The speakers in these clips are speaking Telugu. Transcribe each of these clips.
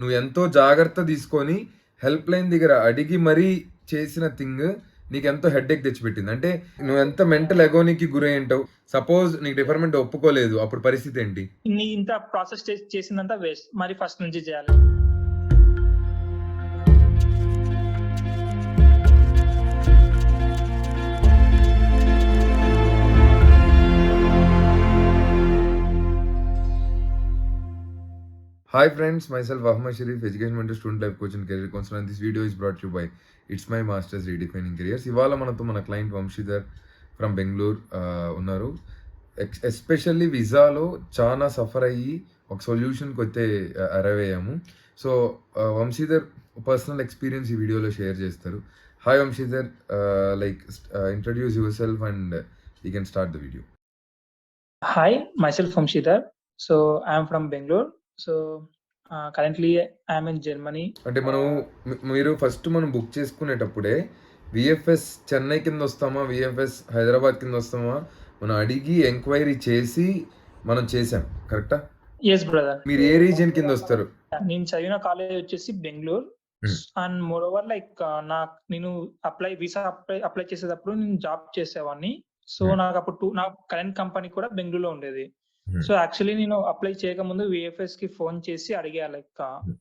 నువ్వు ఎంతో జాగ్రత్త తీసుకొని హెల్ప్ లైన్ దగ్గర అడిగి మరీ చేసిన థింగ్ నీకు ఎంతో హెడ్ఏక్ తెచ్చిపెట్టింది. అంటే నువ్వు ఎంత మెంటల్ ఎగోనికి గురై ఉంటావు. సపోజ్ నీకు డిపార్ట్మెంట్ ఒప్పుకోలేదు, అప్పుడు పరిస్థితి ఏంటి? నీ ఇంత ప్రాసెస్ చేసిందంతా వేస్ట్, మరి ఫస్ట్ నుంచి చేయాలి. Hi friends, myself Ahmad Sharif, education mentor, student life coach and career counselor, and this video is brought to you by It's My Masters Redefining Careers. ఇవాళ మనతో మన క్లయింట్ వంశీధర్ ఫ్రమ్ బెంగళూరు ఉన్నారు. ఎస్పెషల్లీ విజాలో చాలా సఫర్ అయ్యి ఒక సొల్యూషన్కి అయితే అరైవ్ అయ్యాము. సో వంశీధర్ పర్సనల్ ఎక్స్పీరియన్స్ ఈ వీడియోలో షేర్ చేస్తారు. Hi Vamshidhar, introduce your self and you can start the video. Hi, myself Vanshidhar. So I am from Bangalore. So currently I'm in Germany. అంటే మీరు ఫస్ట్ మనం బుక్ చేసుకునేటప్పుడే విఎఫ్ఎస్ చెన్నై కింద వస్తామా, విఎఫ్ఎస్ హైదరాబాద్ కింద వస్తామా మనం అడిగి ఎంక్వైరీ చేసి మనం చేసాం, కరెక్టా? Yes brother. మీరు ఏ రీజియన్ కింద వస్తారు? నేను చదివిన కాలేజ్ వచ్చేసి బెంగళూరు. అండ్ మోర్ ఓవర్ నేను వీసా అప్లై చేసేటప్పుడు నేను జాబ్ చేసేవాడిని. సో నాకు అప్పుడు నా కరెంట్ కంపెనీ కూడా బెంగళూరులో ఉండేది. సో యాక్చువల్లీ నేను అప్లై చేయకముందు విఎఫ్ఎస్ కి ఫోన్ చేసి అడిగా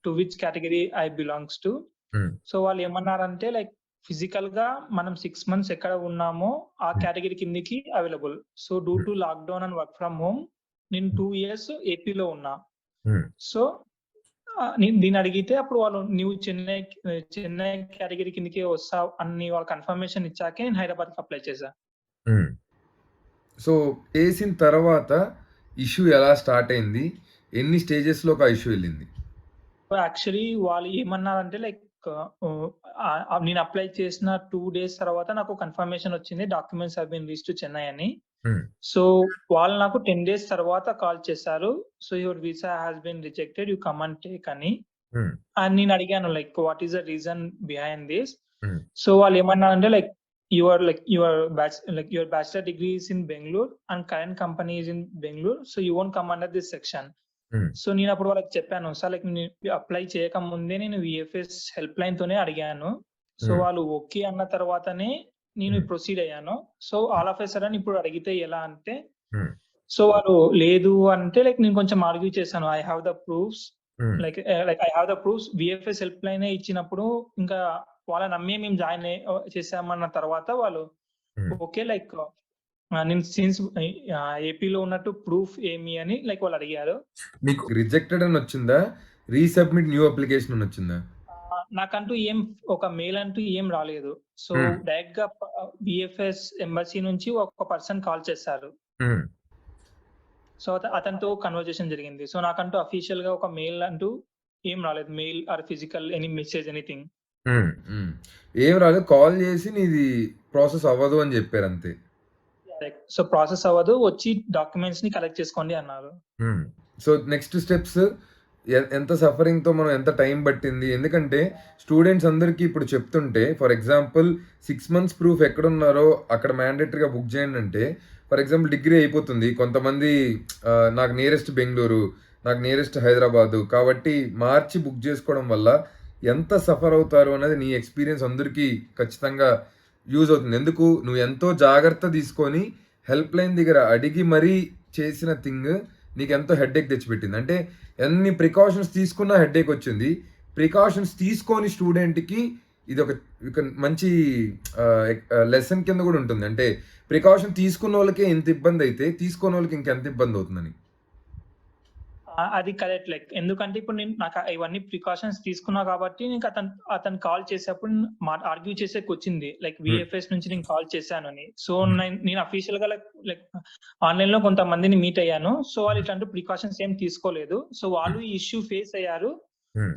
to which category I belongs to. So వాళ్ళు ఏమన్నారంటే ఫిజికల్ గా మనం 6 months ఎక్కడ ఉన్నామో ఆ కేటగిరీ కిందికి available. So due to lockdown and work from home నేను 2 years ఏపీలో ఉన్నా. సో దీన్ని అడిగితే అప్పుడు వాళ్ళు నువ్వు చెన్నై కేటగిరీ కిందికి వస్తావు అని వాళ్ళు కన్ఫర్మేషన్ ఇచ్చాకే నేను హైదరాబాద్ కి అప్లై చేశా. సో వేసిన తర్వాత ఇష్యూ ఎలా స్టార్ట్ అయింది, ఎన్ని స్టేజెస్ లో ఆ ఇష్యూ వెళ్ళింది? యాక్చువల్లీ వాళ్ళు ఏమన్నారంటే నేను అప్లై చేసిన 2 days తర్వాత నాకు కన్ఫర్మేషన్ వచ్చింది documents have been reached to Chennai అని. సో వాళ్ళు నాకు 10 days తర్వాత కాల్ చేశారు. So your visa has been rejected, you come and take అని. అండ్ నేను అడిగాను what is the reason behind this. So వాళ్ళు ఏమన్నారంటే your bachelor degree is in Bangalore and current company is in Bangalore, so you won't come under this section. So నేను అప్పుడు వాళ్ళకి చెప్పాను సార్ నేను అప్లై చేయక ముందే నేను విఎఫ్ఎస్ హెల్ప్ లైన్ తోనే అడిగాను. సో వాళ్ళు ఓకే అన్న తర్వాతనే నేను ప్రొసీడ్ అయ్యాను. So all of a sudden ఇప్పుడు అడిగితే ఎలా అంటే, సో వాళ్ళు లేదు అంటే నేను కొంచెం ఆర్గ్యూ చేశాను. I have the proofs, I have the proofs. VFS help line ఇచ్చినప్పుడు ఇంకా వాళ్ళ నమ్మే మేము జాయిన్ చేసామన్న తర్వాత వాళ్ళు ఓకే నేను సిన్స్ ఏపీలో ఉన్నట్టు ప్రూఫ్ ఏమి అని వాళ్ళు అడిగారు. మీకు రిజెక్టెడ్ అని వచ్చిందా, రీసబ్మిట్ న్యూ అప్లికేషన్ అని వచ్చిందా? నాకంటూ ఏం ఒక మెయిల్ అంటూ ఏం రాలేదు. సో డైరెక్ట్ గా బిఎఫ్ఎస్ ఎంబసీ నుంచి ఒక పర్సన్ కాల్ చేశారు. సో అతనితో కన్వర్జేషన్ జరిగింది. సో నాకంటూ అఫీషియల్ గా ఒక మెయిల్ అంటూ ఏం రాలేదు, mail or physical any message anything ఏం రాలేదు. కాల్ చేసి నీది ప్రాసెస్ అవ్వదు అని చెప్పారు అంతే. సో ప్రాసెస్ అవ్వదు, వచ్చి డాక్యుమెంట్స్ ని కలెక్ట్ చేసుకోండి అన్నారు. సో నెక్స్ట్ స్టెప్స్ ఎంత సఫరింగ్ తో మనం ఎంత టైం పట్టింది? ఎందుకంటే స్టూడెంట్స్ అందరికి ఇప్పుడు చెప్తుంటే, ఫర్ ఎగ్జాంపుల్ 6 months ప్రూఫ్ ఎక్కడున్నారో అక్కడ మ్యాండేటరీగా బుక్ చేయండి అంటే, ఫర్ ఎగ్జాంపుల్ డిగ్రీ అయిపోతుంది, కొంతమంది నాకు నియరెస్ట్ బెంగళూరు, నాకు నియరెస్ట్ హైదరాబాదు కాబట్టి మార్చి బుక్ చేసుకోవడం వల్ల ఎంత సఫర్ అవుతారు అనేది నీ ఎక్స్పీరియన్స్ అందరికీ ఖచ్చితంగా యూజ్ అవుతుంది. ఎందుకు? నువ్వు ఎంతో జాగ్రత్త తీసుకొని హెల్ప్ లైన్ దగ్గర అడిగి మరీ చేసిన థింగ్ నీకు ఎంతో హెడ్ఏక్ తెచ్చిపెట్టింది. అంటే ఎన్ని ప్రికాషన్స్ తీసుకున్నా హెడ్ఏక్ వచ్చింది. ప్రికాషన్స్ తీసుకొని స్టూడెంట్కి ఇది ఒక మంచి లెసన్ కింద కూడా ఉంటుంది. అంటే ప్రికాషన్ తీసుకున్న వాళ్ళకే ఇంత ఇబ్బంది అయితే తీసుకోని వాళ్ళకి ఇంకెంత ఇబ్బంది అవుతుందని. అది కరెక్ట్. ఎందుకంటే ఇప్పుడు నాకు ఇవన్నీ ప్రికాషన్స్ తీసుకున్నా కాబట్టి నీకు అతను కాల్ చేసేప్పుడు ఆర్గ్యూ చేసేకి వచ్చింది విఎఫ్ఎస్ నుంచి నేను కాల్ చేశాను అని. సో నేను అఫీషియల్ గా ఆన్లైన్ లో కొంతమందిని మీట్ అయ్యాను. సో వాళ్ళు ఇట్లాంటి ప్రికాషన్స్ ఏం తీసుకోలేదు. సో వాళ్ళు ఈ ఇష్యూ ఫేస్ అయ్యారు.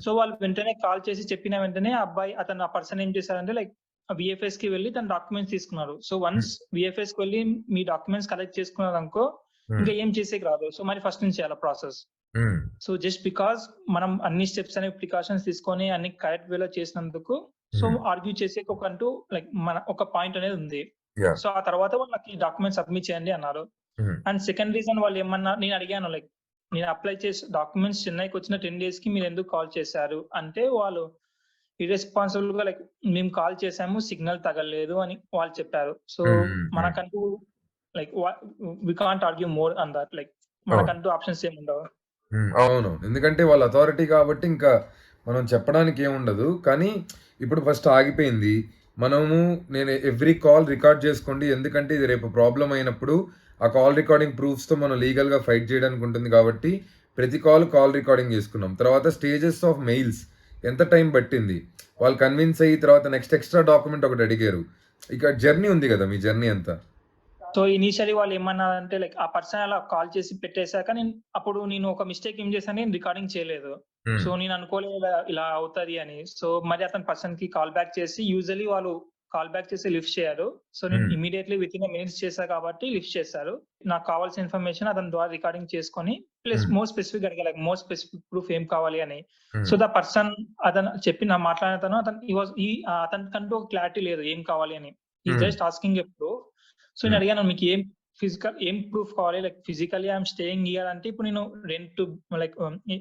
సో వాళ్ళు వెంటనే కాల్ చేసి చెప్పిన వెంటనే ఆ పర్సన్ ఏం చేశారంటే విఎఫ్ఎస్ కి వెళ్ళి తన డాక్యుమెంట్స్ తీసుకున్నారు. సో వన్స్ విఎఫ్ఎస్ కి వెళ్ళి మీ డాక్యుమెంట్స్ కలెక్ట్ చేసుకున్నారు అనుకో ఇంకా ఏం చేసేకి రాదు. సో మరి ఫస్ట్ నుంచి చేయాలి ప్రాసెస్. సో జస్ట్ బికాస్ మనం అన్ని స్టెప్స్ అనే ప్రికాషన్స్ తీసుకొని అన్ని కరెక్ట్ వేలో చేసినందుకు సో ఆర్గ్యూ చేసే మన ఒక పాయింట్ అనేది ఉంది. సో ఆ తర్వాత వాళ్ళకి డాక్యుమెంట్ సబ్మిట్ చేయండి అన్నారు. అండ్ సెకండ్ రీజన్ వాళ్ళు ఏమన్నా, నేను అడిగాను నేను అప్లై చేసి డాక్యుమెంట్స్ చెన్నైకి వచ్చిన 10 days కి మీరు ఎందుకు కాల్ చేశారు అంటే వాళ్ళు ఇర్రెస్పాన్సిబుల్ గా లైక్ మేము కాల్ చేసాము సిగ్నల్ తగలలేదు అని వాళ్ళు చెప్పారు. సో మనకంటూ like we can't argue more on that. Like మనకంటూ ఆప్షన్స్ ఏమి ఉండవు. అవును, ఎందుకంటే వాళ్ళ అథారిటీ కాబట్టి ఇంకా మనం చెప్పడానికి ఏముండదు. కానీ ఇప్పుడు ఫస్ట్ ఆగిపోయింది. నేను ఎవ్రీ కాల్ రికార్డ్ చేసుకోండి, ఎందుకంటే ఇది రేపు ప్రాబ్లం అయినప్పుడు ఆ కాల్ రికార్డింగ్ ప్రూఫ్స్తో మనం లీగల్గా ఫైట్ చేయడానికి ఉంటుంది. కాబట్టి ప్రతి కాల్ రికార్డింగ్ చేసుకున్నాం. తర్వాత స్టేజెస్ ఆఫ్ మెయిల్స్ ఎంత టైం పట్టింది, వాళ్ళు కన్విన్స్ అయ్యి తర్వాత నెక్స్ట్ ఎక్స్ట్రా డాక్యుమెంట్ ఒకటి అడిగారు. ఇక జర్నీ ఉంది కదా, మీ జర్నీ అంతా. సో ఇనిషియలీ వాళ్ళు ఏమన్నారంటే లైక్ ఆ పర్సన్ అలా కాల్ చేసి పెట్టేశాక నేను ఒక మిస్టేక్ ఏం చేశాను, నేను రికార్డింగ్ చేయలేదు. సో నేను అనుకోలేదు ఇలా అవుతుంది అని. సో మరి అతని పర్సన్ కి కాల్ బ్యాక్ చేసి యూజువల్లీ వాళ్ళు కాల్ బ్యాక్ చేసి లిఫ్ట్ చేయరు. సో నేను ఇమీడియట్లీ విత్ ఇన్ మినిట్స్ చేశా కాబట్టి లిఫ్ట్ చేశారు. నాకు కావాల్సిన ఇన్ఫర్మేషన్ అతని ద్వారా రికార్డింగ్ చేసుకొని ప్లస్ మోర్ స్పెసిఫిక్ అడిగా లైక్ మోర్ స్పెసిఫిక్ ప్రూఫ్ ఏం కావాలి అని. సో ద పర్సన్ అతను మాట్లాడిన అతనికంటూ ఒక క్లారిటీ లేదు ఏం కావాలి అని. ఈ just asking a proof. So నేను అడిగాను మీకు ఏం ప్రూఫ్ కావాలి, like physically I'm staying here అంటే ఇప్పుడు నేను రెంట్ లైక్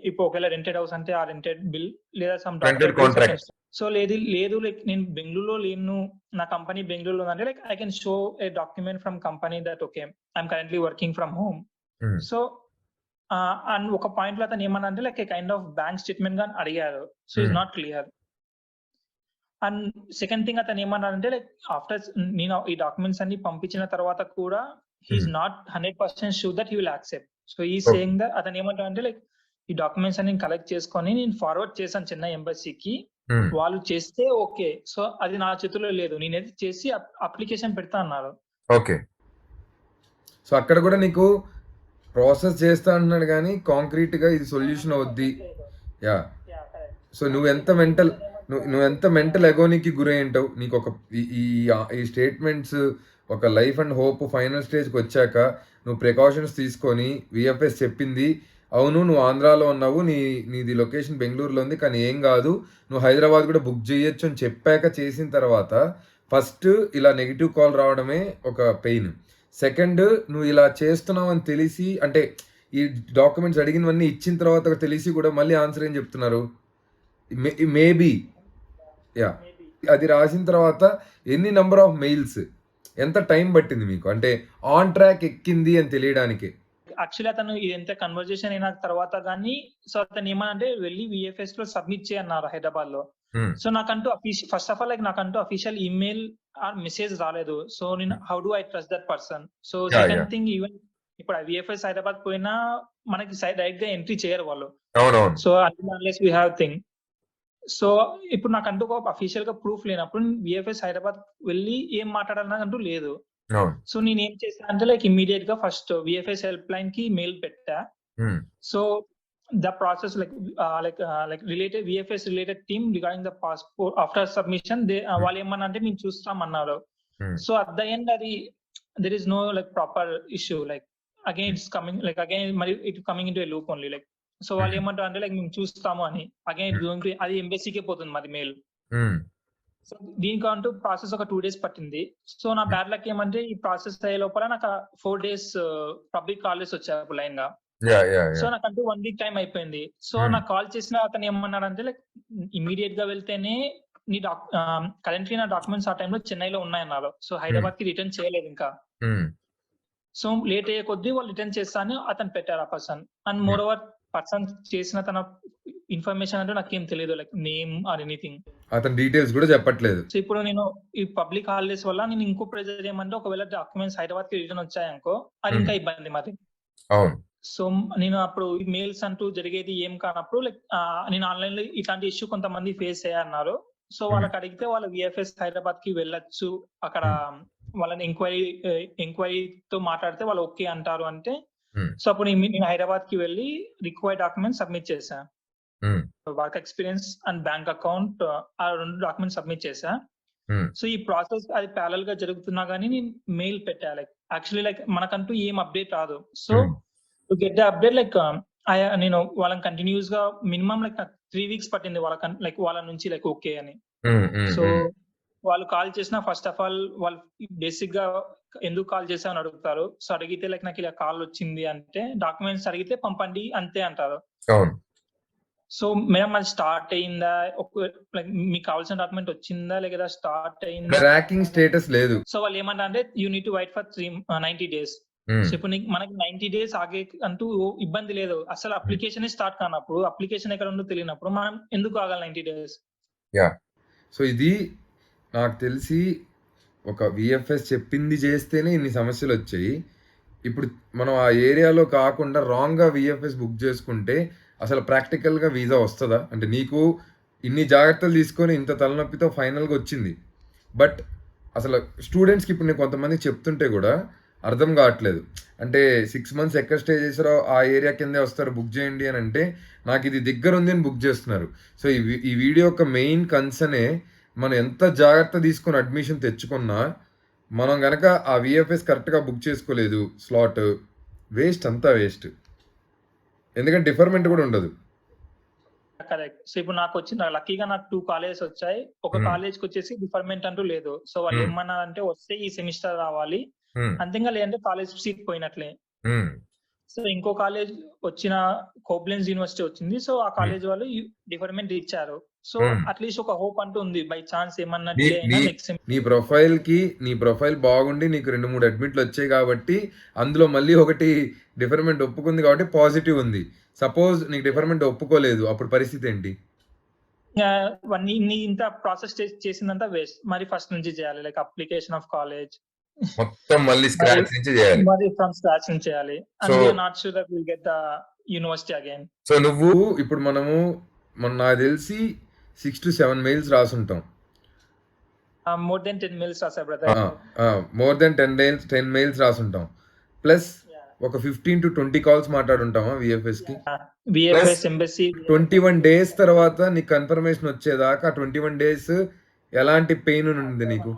ఇప్పుడు ఒకవేళ రెంటెడ్ హౌస్ అంటే ఆ రెంటెడ్ బిల్ లేదా సమ్ కాంట్రాక్ట్. సో లేదు లైక్ నేను బెంగళూరులో లేను, నా కంపెనీ బెంగళూరులో అంటే like I can show A document from company that okay I'm currently working from home. So and ఒక పాయింట్ లో అతను ఏమన్నా అంటే like A kind of bank statement గా అడిగారు. So it's not clear. And second thing అతను ఏమన్నారంటే లైక్ ఆఫ్టర్ నేను ఈ డాక్యుమెంట్స్ అన్ని పంపించిన తర్వాత కూడా he's not 100% sure that he will accept. So ఈ సేయింగ్ దట్ అతను ఏమంటారంటే లైక్ ఈ డాక్యుమెంట్స్ అన్ని కలెక్ట్ చేసుకొని నేను ఫార్వర్డ్ చేశాను చెన్నై ఎంబసీకి, వాళ్ళు చేస్తే ఓకే. సో అది నా చేతిలో లేదు, నేనైతే చేసి అప్లికేషన్ పెడతా అన్నారు. ఓకే, సో అక్కడ కూడా నీకు ప్రాసెస్ చేస్తా అంటున్నాడు కానీ కాంక్రీట్ గా ఇది సొల్యూషన్ అవుద్ది. యా, సో నువ్వు ఎంత మెంటల్ ఎగోనికి గురై ఉంటావు. నీకు ఒక ఈ స్టేట్మెంట్స్ ఒక లైఫ్ అండ్ హోప్ ఫైనల్ స్టేజ్కి వచ్చాక నువ్వు ప్రికాషన్స్ తీసుకొని విఎఫ్ఎస్ చెప్పింది అవును నువ్వు ఆంధ్రాలో ఉన్నావు, నీది లొకేషన్ బెంగళూరులో ఉంది, కానీ ఏం కాదు నువ్వు హైదరాబాద్ కూడా బుక్ చేయొచ్చు అని చెప్పాక చేసిన తర్వాత ఫస్ట్ ఇలా నెగిటివ్ కాల్ రావడమే ఒక పెయిన్. సెకండ్, నువ్వు ఇలా చేస్తున్నావు అని తెలిసి అంటే ఈ డాక్యుమెంట్స్ అడిగినవన్నీ ఇచ్చిన తర్వాత తెలిసి కూడా మళ్ళీ ఆన్సర్ ఏం చెప్తున్నారు మేబీ. యా, అది రాసిన తర్వాత ఎన్ని నెంబర్ ఆఫ్ మెయిల్స్, ఎంత టైం పట్టింది మీకు అంటే ఆన్ ట్రాక్ ఎక్కింది అని తెలియడానికి? యాక్చువల్లీ అతను ఎంత కన్వర్జేషన్ అయిన తర్వాత కానీ సో అతను ఏమనంటే వెళ్ళి విఎఫ్ఎస్ లో సబ్మిట్ చేయన్నారు హైదరాబాద్ లో. సో నాకంటూ ఫస్ట్ ఆఫ్ ఆల్ లైక్ నాకంటూ అఫీషియల్ ఈమెయిల్ ఆర్ మెసేజ్ రాలేదు. సో నేను how do I trust that person. So second thing even ఇప్పుడు విఎఫ్ఎస్ హైదరాబాద్ పోయినా మనకి డైరెక్ట్ గా ఎంట్రీ చేయరు వాళ్ళు. So unless we have thing. So ఇప్పుడు నాకంటూ ఒక అఫీషియల్ గా ప్రూఫ్ లేనప్పుడు విఎఫ్ఎస్ హైదరాబాద్ వెళ్ళి ఏం మాట్లాడాలంటూ లేదు. సో నేను ఏం చేశాను అంటే లైక్ ఇమ్మీడియట్ గా ఫస్ట్ విఎఫ్ఎస్ హెల్ప్ లైన్ కి మెయిల్ పెట్టా. So the process like related VFS related team regarding the passport after submission వాళ్ళు ఏమన్నా అంటే మేము చూస్తామన్నారు. సో అట్ ద ఎండ్ అది there is no like proper issue like again it's coming like again మరి it coming into a loop only like. So వాళ్ళు ఏమంటారు అంటే లైక్ మేము చూస్తాము అని అగైన్ అది ఎంబసీకే పోతుంది మరి మెయిల్. సో దీనికంటూ ప్రాసెస్ ఒక 2 days పట్టింది. సో నా బ్యాడ్ లక్ ఏమంటే ఈ ప్రాసెస్ అయ్యే లోపల నాకు 4 days పబ్లిక్ కాల్స్ వచ్చారు లైన్ గా. సో నాకంటూ 1 week టైం అయిపోయింది. సో నాకు కాల్ చేసిన అతను ఏమన్నాడంటే లైక్ ఇమీడియట్ గా వెళ్తేనే నీ కరెంట్లీ నా డాక్యుమెంట్స్ ఆ టైంలో చెన్నైలో ఉన్నాయన్నారు. సో హైదరాబాద్ కి రిటర్న్ చేయలేదు ఇంకా. సో లేట్ అయ్యే కొద్దీ వాళ్ళు రిటర్న్ చేస్తా అని అతను పెట్టారు ఆ person. And more over person చేసిన తన ఇన్ఫర్మేషన్ అంటే నాకేం తెలియదు లైక్ నేమ్ ఆర్ ఎనీథింగ్. అతని డీటెయిల్స్ కూడా చెప్పట్లేదు. సో ఇప్పుడు నేను ఈ పబ్లిక్ హాలిడేస్ వల్ల నేను ఇంకో ప్రెజర్ ఏమంటే ఒకవేళ డాక్యుమెంట్స్ హైదరాబాద్ కి రిటర్న్ వచ్చాయనుకో అది ఇంకా ఇబ్బంది మరి. సో నేను అప్పుడు మెయిల్స్ అంటూ జరిగేది ఏం కానప్పుడు లైక్ నేను ఆన్లైన్ లో ఇట్లాంటి ఇష్యూ కొంతమంది ఫేస్ అయ్యారన్నారు. సో వాళ్ళకి అడిగితే వాళ్ళ విఎఫ్ఎస్ హైదరాబాద్ కి వెళ్ళొచ్చు, అక్కడ వాళ్ళని ఎంక్వైరీతో మాట్లాడితే వాళ్ళు ఓకే అంటారు అంటే. సో అప్పుడు నేను హైదరాబాద్ కి వెళ్ళి రిక్వైర్డ్ డాక్యుమెంట్ సబ్మిట్ చేశా. Work experience and bank account ఆ 2 డాక్యుమెంట్స్ సబ్మిట్ చేశా. సో ఈ ప్రాసెస్ అది ప్యారల్ గా జరుగుతున్నా గానీ నేను మెయిల్ పెట్టా లైక్ యాక్చువల్లీ లైక్ మనకంటూ ఏం అప్డేట్ రాదు. So to get the update like నేను వాళ్ళని కంటిన్యూస్ గా మినిమం లైక్ 3 weeks పట్టింది వాళ్ళ నుంచి లైక్ ఓకే అని. సో వాళ్ళు కాల్ చేసిన ఫస్ట్ ఆఫ్ ఆల్ వాళ్ళు బేసిక్ గా ఎందుకు కాల్ చేసావు అని అడుగుతారు. సో అడిగితే లైక్ నాకు ఇలా కాల్ వచ్చింది అంటే డాక్యుమెంట్స్ అడిగితే పంపండి అంతే అంటారు. అవును. సో మేడం అది స్టార్ట్ అయిందా? లైక్ మీకు కావాల్సిన డాక్యుమెంట్ వచ్చిందా? లేదా స్టార్ట్ అయిందా? ట్రాకింగ్ స్టేటస్ లేదు. సో వాళ్ళు ఏమంటారంటే you need to wait for 90 days. So ఇప్పుడు మనకి 90 డేస్ ఆగే అంటూ ఇబ్బంది లేదు. అసలు అప్లికేషన్ స్టార్ట్ కానప్పుడు అప్లికేషన్ ఎక్కడ ఉందో తెలియనప్పుడు మనం ఎందుకు ఆగాలి 90 డేస్? సో ఇది నాకు తెలిసి ఒక విఎఫ్ఎస్ చెప్పింది చేస్తేనే ఇన్ని సమస్యలు వచ్చాయి. ఇప్పుడు మనం ఆ ఏరియాలో కాకుండా రాంగ్గా విఎఫ్ఎస్ బుక్ చేసుకుంటే అసలు ప్రాక్టికల్గా వీసా వస్తుందా? అంటే నీకు ఇన్ని జాగ్రత్తలు తీసుకొని ఇంత తలనొప్పితో ఫైనల్గా వచ్చింది. బట్ అసలు స్టూడెంట్స్కి ఇప్పుడు నేను కొంతమంది చెప్తుంటే కూడా అర్థం కావట్లేదు. అంటే 6 months ఎక్కడ స్టే చేసారో ఆ ఏరియా కిందే వస్తారు, బుక్ చేయండి అని అంటే నాకు ఇది దగ్గర ఉంది అని బుక్ చేస్తున్నారు. సో ఈ వీడియో యొక్క మెయిన్ కన్సర్నే మనం ఎంత జాగ్రత్త తీసుకొని అడ్మిషన్ తెచ్చుకున్నా మనం గనక ఆ విఎఫ్ఎస్ కరెక్ట్గా బుక్ చేసుకోలేదు స్లాట్ వేస్ట్, అంతా వేస్ట్. ఎందుకంటే డిఫర్మెంట్ కూడా ఉండదు. కరెక్ట్. సో ఇప్పుడు లక్కీగా నాకు 2 కాలేజెస్ వచ్చాయి. ఒక కాలేజ్కి వచ్చేసి డిఫర్మెంట్ అంటూ లేదు. సో వాళ్ళు ఏమన్నారంటే వస్తే ఈ సెమిస్టర్ రావాలి అంతే, ఇంకా లేదంటే కాలేజ్ సీట్ పోయినట్లే. సో ఇంకో కాలేజ్ వచ్చిన కోబ్లెన్స్ యూనివర్సిటీ వచ్చింది. సో ఆ కాలేజ్ వాళ్ళు డిఫర్మెంట్ ఇచ్చారు. సో అట్లీస్ట్ ఒక హోప్ అంటూ ఉంది. బై ఛాన్స్ ఏమన్నా నీ ప్రొఫైల్ బాగుండి నీకు 2-3 అడ్మిట్లు వచ్చాయి కాబట్టి అందులో మళ్ళీ ఒకటి డిఫర్మెంట్ ఒప్పుకుంది కాబట్టి పాజిటివ్ ఉంది. సపోజ్ నీకు డిఫర్మెంట్ ఒప్పుకోలేదు, అప్పుడు పరిస్థితి ఏంటి? ఇంత ప్రాసెస్ చేసిందంతా వేస్ట్. మరి ఫస్ట్ నుంచి చేయాలి, లైక్ అప్లికేషన్ ఆఫ్ కాలేజ్ మొత్తం మళ్ళీ స్క్రాచ్ నుంచి చేయాలి. మరి ఫ్రమ్ స్క్రాచ్ నుంచి చేయాలి. And we are not sure that will get the university again. So నువ్వు ఇప్పుడు నాకు తెలిసి 6 to 7 మెయిల్స్ రాసుంటాం. మోర్ దెన్ 10 మెయిల్స్ రాసా బ్రదర్. మోర్ దెన్ 10 మెయిల్స్ రాసుంటాం. ప్లస్ ఒక 15 to 20 కాల్స్ మాట్లాడుంటామా విఎఫ్ఎస్ కి? విఎఫ్ఎస్ ఎంబసీ 21 days తర్వాత నీకు కన్ఫర్మేషన్ వచ్చేదాకా 21 days ఎలాంటి పెయిన్ ఉంది నీకు?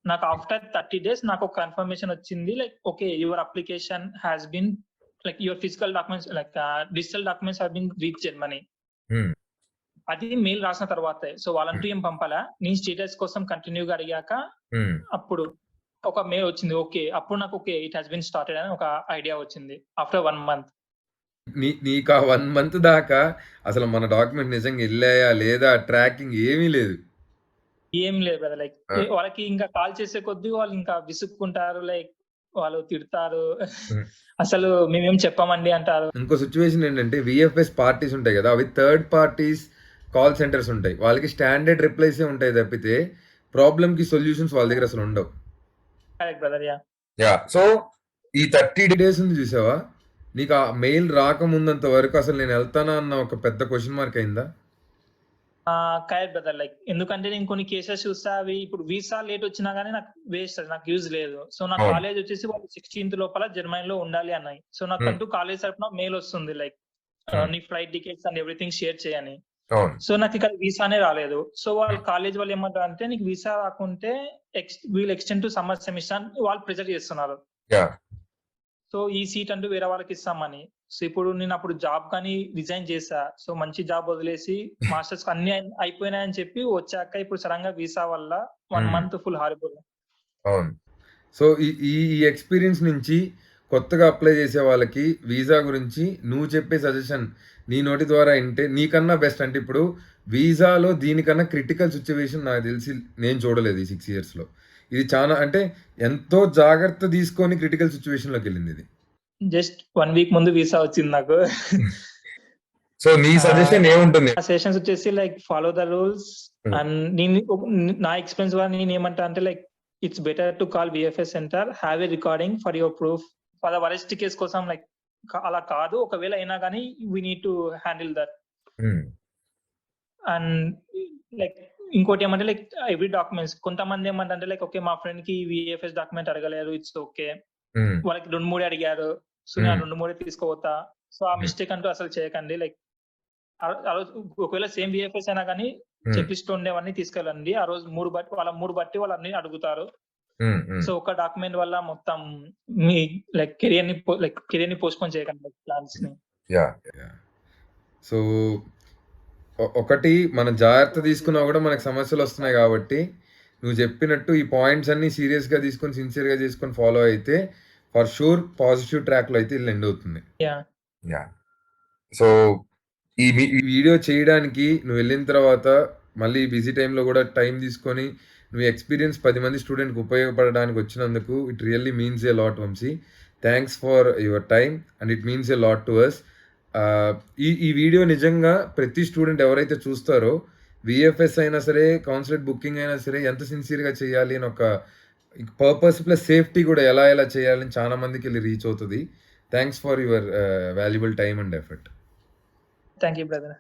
నాకు ఆఫ్టర్ 30 days నాకు ఒక కన్ఫర్మేషన్ వచ్చింది, like okay your application has been like your physical documents like digital documents have been reach Germany. అది మెయిల్ రాసిన తర్వాతే. సో వాళ్ళంటూ ఏం పంపాలా, నీ స్టేటస్ కోసం కంటిన్యూగా అడిగాక అప్పుడు ఒక మెయిల్ వచ్చింది. ఓకే అప్పుడు నాకు okay it has been started అని ఒక ఐడియా వచ్చింది ఆఫ్టర్ 1 month. నీకు ఆ 1 month దాకా అసలు మన డాక్యుమెంట్ నిజంగా వెళ్ళాయా లేదా ట్రాకింగ్ ఏమీ లేదు. ఏం లేదు కదా, లైక్ వాళ్ళకి ఇంకా కాల్ చేసే కొద్దీ వాళ్ళు ఇంకా విసుక్కుంటారు, లైక్ వాళ్ళు తిడతారు, అసలు మేమేం చెప్పామండి అంటారు. ఇంకో సిచ్యువేషన్ ఏంటంటే విఎఫ్ఎస్ పార్టీస్ ఉంటాయి కదా, అవి థర్డ్ పార్టీస్ కాల్ సెంటర్స్ ఉంటాయి. వాళ్ళకి స్టాండర్డ్ రిప్లైసే ఉంటాయి తప్పితే ప్రాబ్లమ్ కి సొల్యూషన్స్ వాళ్ళ దగ్గర అసలు ఉండవు. Correct brother. సో ఈ 30 days ఉంది చూసావా, నీకు ఆ మెయిల్ రాకముందంత వరకు అసలు నేను వెళ్తానా అన్న ఒక పెద్ద క్వశ్చన్ మార్క్ అయిందా? Correct brother. లైక్ ఎందుకంటే నేను కొన్ని కేసెస్ చూస్తా, అవి ఇప్పుడు వీసా లేట్ వచ్చినా గానీ నాకు వేస్ట్, నాకు యూజ్ లేదు. సో నా కాలేజ్ వచ్చేసి వాళ్ళు 16th లోపల జర్మనీలో ఉండాలి అన్నాయి. సో నాకు అంటూ కాలేజ్ తరఫున మెయిల్ వస్తుంది, లైక్ నీ flight tickets and everything share చేయని. సో నాకు ఇక్కడ వీసానే రాలేదు. సో వాళ్ళు కాలేజ్ వాళ్ళు ఏమంటారు అంటే నీకు వీసా రాకుంటే we'll extend to summer semester వాళ్ళు ప్రెజర్ చేస్తున్నారు. సో ఈ సీట్ అంటూ వేరే వాళ్ళకి ఇస్తామని. సో ఇప్పుడు నేను అప్పుడు జాబ్ కానీ రిజైన్ చేసా. సో మంచి జాబ్ వదిలేసి మాస్టర్స్ అన్ని అయిపోయినాయని చెప్పి వచ్చాక ఇప్పుడు సడన్ గా వీసా వల్ల 1 month ఫుల్ హారిబుల్. అవును. సో ఈ ఎక్స్పీరియన్స్ నుంచి కొత్తగా అప్లై చేసే వాళ్ళకి వీసా గురించి నువ్వు చెప్పే సజెషన్ నీ నోటి ద్వారా వింటే నీకన్నా బెస్ట్. అంటే ఇప్పుడు వీసాలో దీనికన్నా క్రిటికల్ సిచ్యువేషన్ నాకు తెలిసి నేను చూడలేదు ఈ 6 yearsలో. ఇది చాలా అంటే ఎంతో జాగ్రత్త తీసుకొని క్రిటికల్ సిచ్యువేషన్లోకి వెళ్ళింది ఇది. జస్ట్ 1 week ముందు వీసా వచ్చింది నాకు. సో నీ సజెషన్ ఏముంటుంది? సజెషన్స్ వచ్చేసి like follow the rules. And నా ఎక్స్పీరియన్స్ వల్ల నేను ఏమంటా అంటే like it's better to call VFS centre, have a recording for your proof. For the worst case కోసం లైక్ అలా కాదు, ఒకవేళ అయినా కానీ we need to handle that. And like ఇంకోటి ఏమంటే లైక్ ఎవ్రీ డాక్యుమెంట్స్, కొంతమంది ఏమంటే లైక్ ఓకే మా ఫ్రెండ్ కి విఎఫ్ఎస్ డాక్యుమెంట్ అడగలేరు, ఇట్స్ ఓకే, వాళ్ళకి 2-3 అడిగారు, సో నేను 2-3 తీసుకోవతా. సో ఆ మిస్టేక్ అంటూ అసలు చేయకండి. లైక్ ఒకవేళ సేమ్ విఎఫ్ఎస్ అయినా కానీ చెక్ లిస్ట్ ఉండేవన్నీ తీసుకెళ్ళండి. ఆ రోజు 3 బట్టి వాళ్ళు అన్ని అడుగుతారు. సో ఒక డాక్యుమెంట్ వల్ల మొత్తం మీ లైక్ కెరియర్ ని పోస్ట్పోన్ చేయకండి ప్లాన్స్ ని. సో ఒకటి మన జాగ్రత్త తీసుకున్నా కూడా మనకు సమస్యలు వస్తున్నాయి కాబట్టి నువ్వు చెప్పినట్టు ఈ పాయింట్స్ అన్ని సీరియస్గా తీసుకొని సిన్సియర్గా చేసుకొని ఫాలో అయితే ఫర్ షూర్ పాజిటివ్ ట్రాక్లో అయితే ఇది ఎండ్ అవుతుంది. యా సో ఈ వీడియో చేయడానికి నువ్వు వెళ్ళిన తర్వాత మళ్ళీ బిజీ టైంలో కూడా టైం తీసుకొని నువ్వు ఎక్స్పీరియన్స్ 10 మంది స్టూడెంట్కి ఉపయోగపడడానికి వచ్చినందుకు it really means a lot Vamshi. Thanks for your time and it means a lot to us. ఈ వీడియో నిజంగా ప్రతి స్టూడెంట్ ఎవరైతే చూస్తారో విఎఫ్ఎస్ అయినా సరే కౌన్సిలర్ బుకింగ్ అయినా సరే ఎంత సిన్సియర్గా చేయాలి అని ఒక పర్పస్ ప్లస్ సేఫ్టీ కూడా ఎలా చేయాలని చాలా మందికి వెళ్ళి రీచ్ అవుతుంది. Thanks for your valuable time and effort. Thank you, brother.